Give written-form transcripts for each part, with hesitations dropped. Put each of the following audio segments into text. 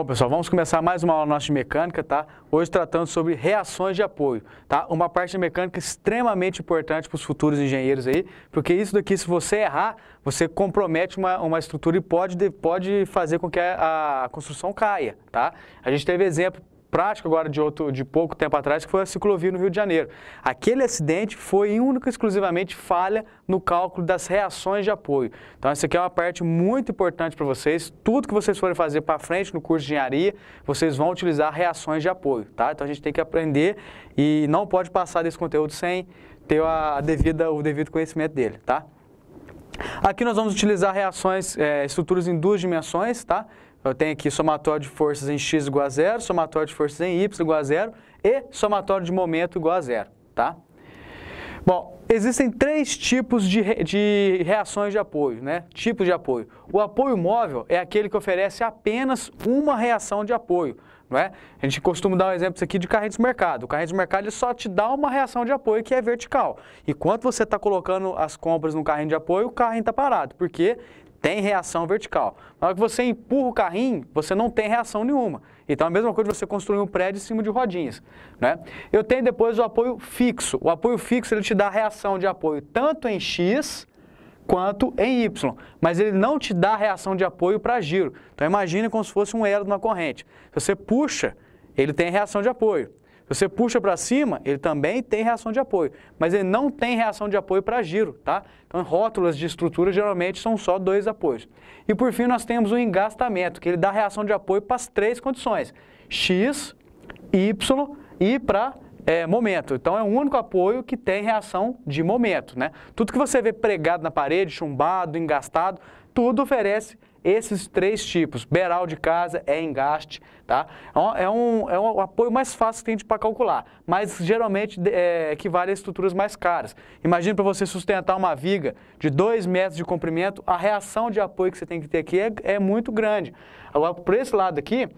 Bom, pessoal, vamos começar mais uma aula nossa de mecânica, tá? Hoje tratando sobre reações de apoio, tá? Uma parte de mecânica extremamente importante para os futuros engenheiros aí, porque isso daqui, se você errar, você compromete uma estrutura e pode fazer com que a construção caia, tá? A gente teve exemplo prático agora de pouco tempo atrás, que foi a ciclovia no Rio de Janeiro. Aquele acidente foi única e exclusivamente falha no cálculo das reações de apoio. Então, essa aqui é uma parte muito importante para vocês. Tudo que vocês forem fazer para frente no curso de engenharia, vocês vão utilizar reações de apoio, tá? Então, a gente tem que aprender e não pode passar desse conteúdo sem ter o devido conhecimento dele, tá? Aqui nós vamos utilizar reações, estruturas em duas dimensões, tá? Eu tenho aqui somatório de forças em x igual a zero, somatório de forças em y igual a zero e somatório de momento igual a zero, tá? Bom, existem três tipos de reações de apoio, né? Tipos de apoio. O apoio móvel é aquele que oferece apenas uma reação de apoio, não é? A gente costuma dar um exemplo aqui de carrinho de mercado. O carrinho de mercado ele só te dá uma reação de apoio que é vertical. Enquanto você está colocando as compras no carrinho de apoio, o carrinho está parado, porque tem reação vertical. Na hora que você empurra o carrinho, você não tem reação nenhuma. Então, a mesma coisa de você construir um prédio em cima de rodinhas, né? Eu tenho depois o apoio fixo. O apoio fixo, ele te dá reação de apoio tanto em X quanto em Y, mas ele não te dá reação de apoio para giro. Então, imagine como se fosse um elo de uma corrente. Se você puxa, ele tem reação de apoio. Se você puxa para cima, ele também tem reação de apoio, mas ele não tem reação de apoio para giro, tá? Então, rótulas de estrutura geralmente são só dois apoios. E por fim, nós temos o engastamento, que ele dá reação de apoio para as três condições, X, Y e para momento. Então, é o único apoio que tem reação de momento, né? Tudo que você vê pregado na parede, chumbado, engastado, tudo oferece esses três tipos. Beiral de casa é engaste, tá? É um apoio mais fácil que tem para calcular, mas geralmente equivale a estruturas mais caras. Imagina para você sustentar uma viga de 2 metros de comprimento, a reação de apoio que você tem que ter aqui é muito grande. Agora, por esse lado aqui,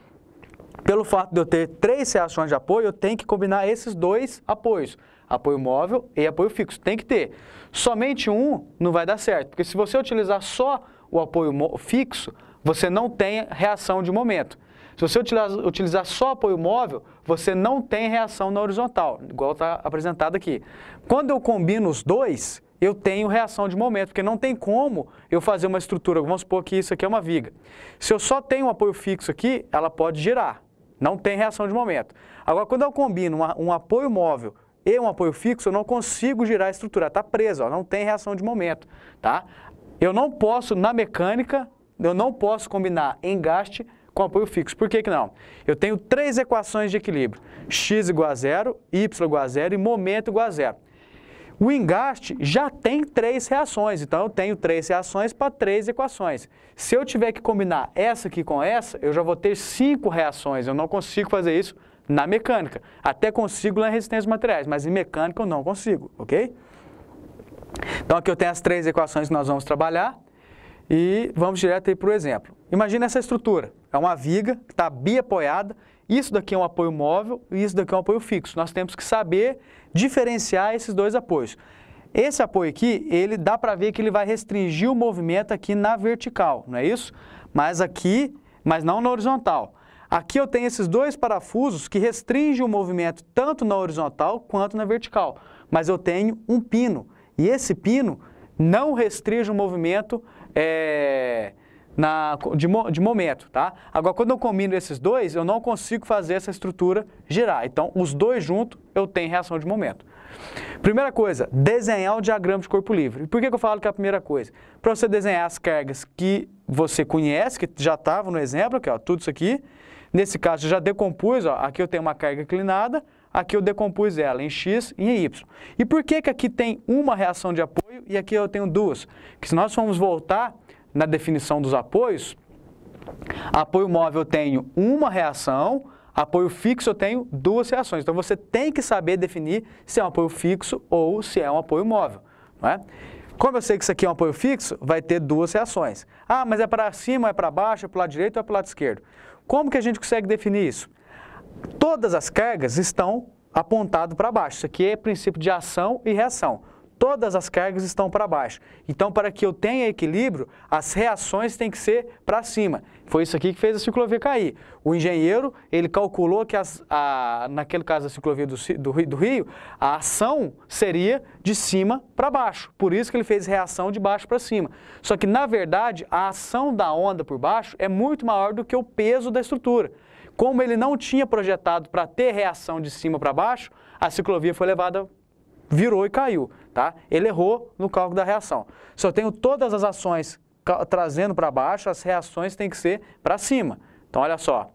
pelo fato de eu ter 3 reações de apoio, eu tenho que combinar esses dois apoios, apoio móvel e apoio fixo. Tem que ter. Somente um não vai dar certo, porque se você utilizar só o apoio fixo, você não tem reação de momento. Se você utilizar só apoio móvel, você não tem reação na horizontal, igual está apresentado aqui. Quando eu combino os dois, eu tenho reação de momento, porque não tem como eu fazer uma estrutura, vamos supor que isso aqui é uma viga. Se eu só tenho um apoio fixo aqui, ela pode girar, não tem reação de momento. Agora, quando eu combino um apoio móvel e um apoio fixo, eu não consigo girar a estrutura, está presa, não tem reação de momento, tá? Eu não posso, na mecânica, eu não posso combinar engaste com apoio fixo. Por que que não? Eu tenho 3 equações de equilíbrio, x igual a zero, y igual a zero e momento igual a zero. O engaste já tem 3 reações, então eu tenho 3 reações para 3 equações. Se eu tiver que combinar essa aqui com essa, eu já vou ter 5 reações, eu não consigo fazer isso na mecânica. Até consigo na resistência dos materiais, mas em mecânica eu não consigo, ok? Então, aqui eu tenho as 3 equações que nós vamos trabalhar e vamos direto aí para o exemplo. Imagina essa estrutura, é uma viga que está biapoiada, isso daqui é um apoio móvel e isso daqui é um apoio fixo. Nós temos que saber diferenciar esses dois apoios. Esse apoio aqui, ele dá para ver que ele vai restringir o movimento aqui na vertical, não é isso? Mas não na horizontal. Aqui eu tenho esses 2 parafusos que restringem o movimento tanto na horizontal quanto na vertical, mas eu tenho um pino. E esse pino não restringe o movimento de momento, tá? Agora, quando eu combino esses dois, eu não consigo fazer essa estrutura girar. Então, os dois juntos, eu tenho reação de momento. Primeira coisa, desenhar o diagrama de corpo livre. E por que eu falo que é a primeira coisa? Para você desenhar as cargas que você conhece, que já estavam no exemplo, aqui, ó, tudo isso aqui. Nesse caso, eu já decompus, ó, aqui eu tenho uma carga inclinada, aqui eu decompus ela em X e em Y. E por que que aqui tem uma reação de apoio e aqui eu tenho 2? Porque se nós formos voltar na definição dos apoios, apoio móvel eu tenho uma reação, apoio fixo eu tenho 2 reações. Então, você tem que saber definir se é um apoio fixo ou se é um apoio móvel, não é? Como eu sei que isso aqui é um apoio fixo, vai ter 2 reações. Ah, mas é para cima, é para baixo, é para o lado direito ou é para o lado esquerdo? Como que a gente consegue definir isso? Todas as cargas estão apontadas para baixo. Isso aqui é princípio de ação e reação. todas as cargas estão para baixo. Então, para que eu tenha equilíbrio, as reações têm que ser para cima. Foi isso aqui que fez a ciclovia cair. O engenheiro, ele calculou que, naquele caso da ciclovia do Rio, a ação seria de cima para baixo. Por isso que ele fez reação de baixo para cima. Só que, na verdade, a ação da onda por baixo é muito maior do que o peso da estrutura. Como ele não tinha projetado para ter reação de cima para baixo, a ciclovia foi levada, virou e caiu, tá? Ele errou no cálculo da reação. Se eu tenho todas as ações trazendo para baixo, as reações têm que ser para cima. Então, olha só,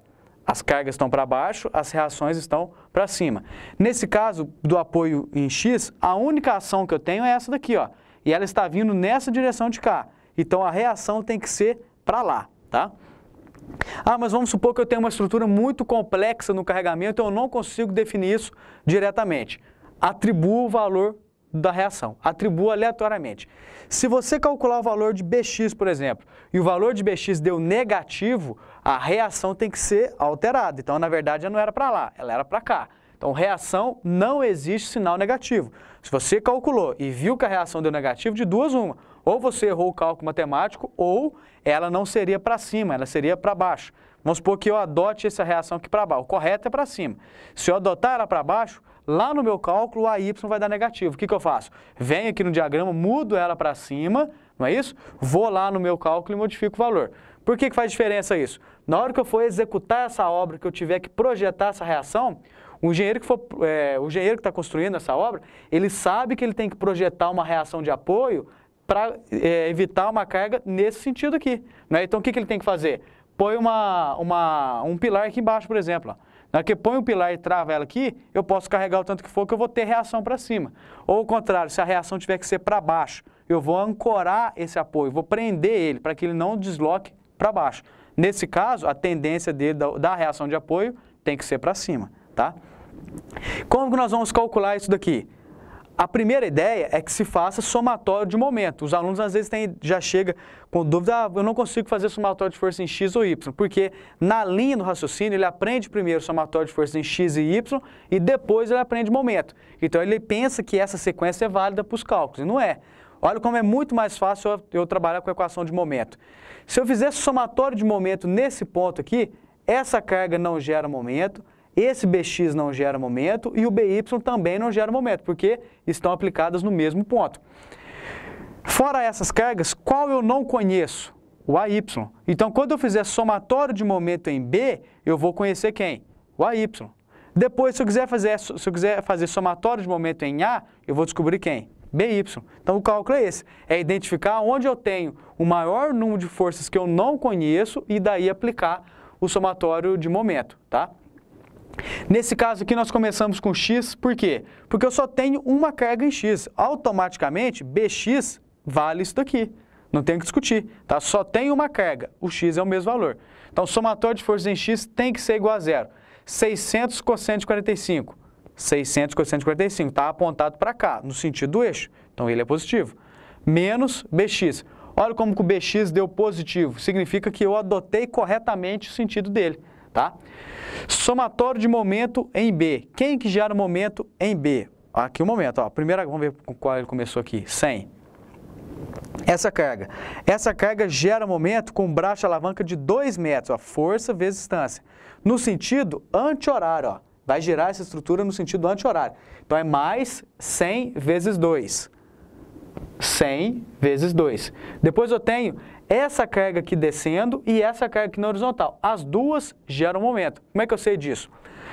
as cargas estão para baixo, as reações estão para cima. Nesse caso do apoio em X, a única ação que eu tenho é essa daqui, ó, e ela está vindo nessa direção de cá. Então, a reação tem que ser para lá, tá? Ah, mas vamos supor que eu tenho uma estrutura muito complexa no carregamento e eu não consigo definir isso diretamente. Atribua o valor da reação, atribua aleatoriamente. Se você calcular o valor de Bx, por exemplo, e o valor de Bx deu negativo, a reação tem que ser alterada. Então, na verdade, ela não era para lá, ela era para cá. Então, reação não existe sinal negativo. Se você calculou e viu que a reação deu negativo, de duas uma. Ou você errou o cálculo matemático, ou ela não seria para cima, ela seria para baixo. Vamos supor que eu adote essa reação aqui para baixo. O correto é para cima. Se eu adotar ela para baixo, lá no meu cálculo, a y vai dar negativo. O que eu faço? Venho aqui no diagrama, mudo ela para cima, não é isso? Vou lá no meu cálculo e modifico o valor. Por que faz diferença isso? Na hora que eu for executar essa obra, que eu tiver que projetar essa reação, o engenheiro que está construindo essa obra, ele sabe que ele tem que projetar uma reação de apoio para evitar uma carga nesse sentido aqui, né? Então, o que ele tem que fazer? Põe um pilar aqui embaixo, por exemplo. Ó. Na hora que põe um pilar e trava ela aqui, eu posso carregar o tanto que for, que eu vou ter reação para cima. Ou ao contrário, se a reação tiver que ser para baixo, eu vou ancorar esse apoio, vou prender ele para que ele não desloque para baixo. Nesse caso, a tendência dele, da reação de apoio tem que ser para cima, tá? Como que nós vamos calcular isso daqui? A primeira ideia é que se faça somatório de momento. Os alunos às vezes já chegam com dúvida, eu não consigo fazer somatório de força em X ou Y, porque na linha do raciocínio ele aprende primeiro somatório de força em X e Y e depois ele aprende momento. Então ele pensa que essa sequência é válida para os cálculos, e não é. Olha como é muito mais fácil eu trabalhar com a equação de momento. Se eu fizesse somatório de momento nesse ponto aqui, essa carga não gera momento, esse Bx não gera momento e o By também não gera momento, porque estão aplicadas no mesmo ponto. Fora essas cargas, qual eu não conheço? O AY. Então, quando eu fizer somatório de momento em B, eu vou conhecer quem? O AY. Depois, se eu quiser fazer somatório de momento em A, eu vou descobrir quem? BY. Então, o cálculo é esse. É identificar onde eu tenho o maior número de forças que eu não conheço e daí aplicar o somatório de momento, tá? Nesse caso aqui, nós começamos com X, por quê? Porque eu só tenho uma carga em X. Automaticamente, Bx vale isso daqui. Não tem que discutir, tá? Só tem uma carga, o X é o mesmo valor. Então, o somatório de forças em X tem que ser igual a zero. 600 cosseno de 45. 600 cosseno de 45, está apontado para cá, no sentido do eixo. Então, ele é positivo. Menos Bx. Olha como que o Bx deu positivo. Significa que eu adotei corretamente o sentido dele, tá? Somatório de momento em B. Quem que gera o momento em B? Aqui o momento, ó. Primeiro, vamos ver com qual ele começou aqui. 100. Essa carga gera momento com braço de alavanca de 2 metros, ó. Força vezes distância. No sentido anti-horário, ó. Vai girar essa estrutura no sentido anti-horário. Então, é mais 100 vezes 2. 100 vezes 2. Depois eu tenho essa carga aqui descendo e essa carga aqui na horizontal. As duas geram momento. Como é que eu sei disso?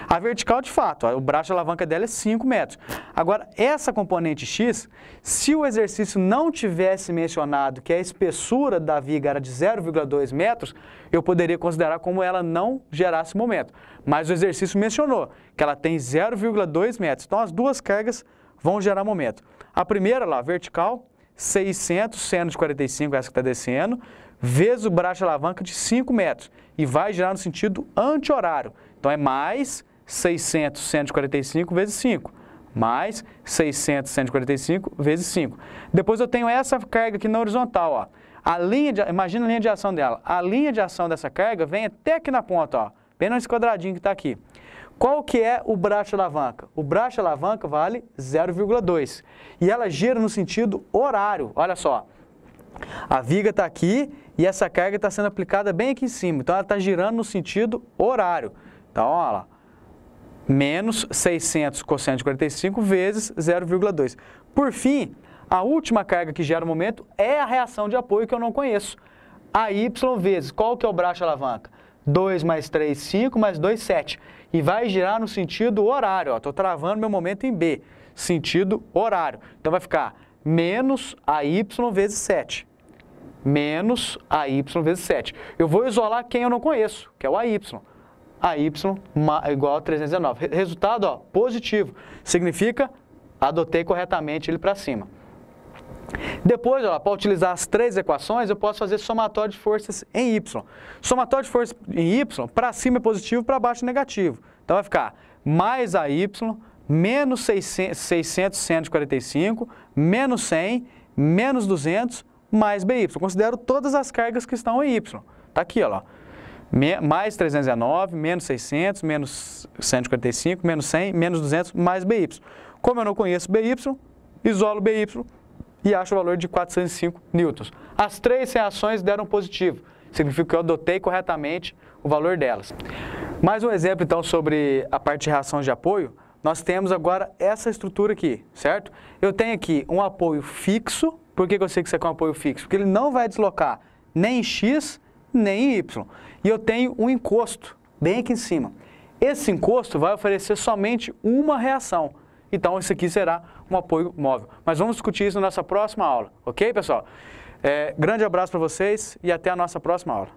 A vertical, de fato, ó, o braço de alavanca dela é 5 metros. Agora, essa componente X, se o exercício não tivesse mencionado que a espessura da viga era de 0,2 metros, eu poderia considerar como ela não gerasse momento. Mas o exercício mencionou que ela tem 0,2 metros. Então, as duas cargas vão gerar momento. A primeira, lá, vertical, 600 seno de 45, essa que está descendo, vezes o braço de alavanca de 5 metros. E vai girar no sentido anti-horário. Então, é mais 600 seno de 45 vezes 5. Mais 600 seno de 45 vezes 5. Depois eu tenho essa carga aqui na horizontal, ó. Imagina a linha de ação dela. A linha de ação dessa carga vem até aqui na ponta, ó. Bem nesse quadradinho que está aqui. Qual que é o braço de alavanca? O braço de alavanca vale 0,2 e ela gira no sentido horário. Olha só, a viga está aqui e essa carga está sendo aplicada bem aqui em cima, então ela está girando no sentido horário. Então, olha lá, menos 600 cosseno de 45 vezes 0,2. Por fim, a última carga que gera o momento é a reação de apoio que eu não conheço. A Y vezes, qual que é o braço de alavanca? 2 mais 3, 5, mais 2, 7. E vai girar no sentido horário. Estou travando meu momento em B, sentido horário. Então vai ficar menos AY vezes 7. Menos AY vezes 7. Eu vou isolar quem eu não conheço, que é o AY. AY igual a 319. Resultado, ó, positivo. Significa, adotei corretamente ele para cima. Depois, para utilizar as três equações, eu posso fazer somatório de forças em Y. Somatório de forças em Y, para cima é positivo, para baixo é negativo. Então vai ficar mais AY, menos 600 seno de 45, menos 100, menos 200, mais BY. Eu considero todas as cargas que estão em Y. Está aqui, ó. Mais 319, menos 600, menos 145, menos 100, menos 200, mais BY. Como eu não conheço BY, isolo BY e acho o valor de 405 newtons. As três reações deram positivo. Significa que eu adotei corretamente o valor delas. Mais um exemplo, então, sobre a parte de reação de apoio. Nós temos agora essa estrutura aqui, certo? Eu tenho aqui um apoio fixo. Por que eu sei que isso aqui é um apoio fixo? Porque ele não vai deslocar nem em X, nem em Y. E eu tenho um encosto bem aqui em cima. Esse encosto vai oferecer somente uma reação. Então, esse aqui será um apoio móvel. Mas vamos discutir isso na nossa próxima aula, ok, pessoal? Grande abraço para vocês e até a nossa próxima aula.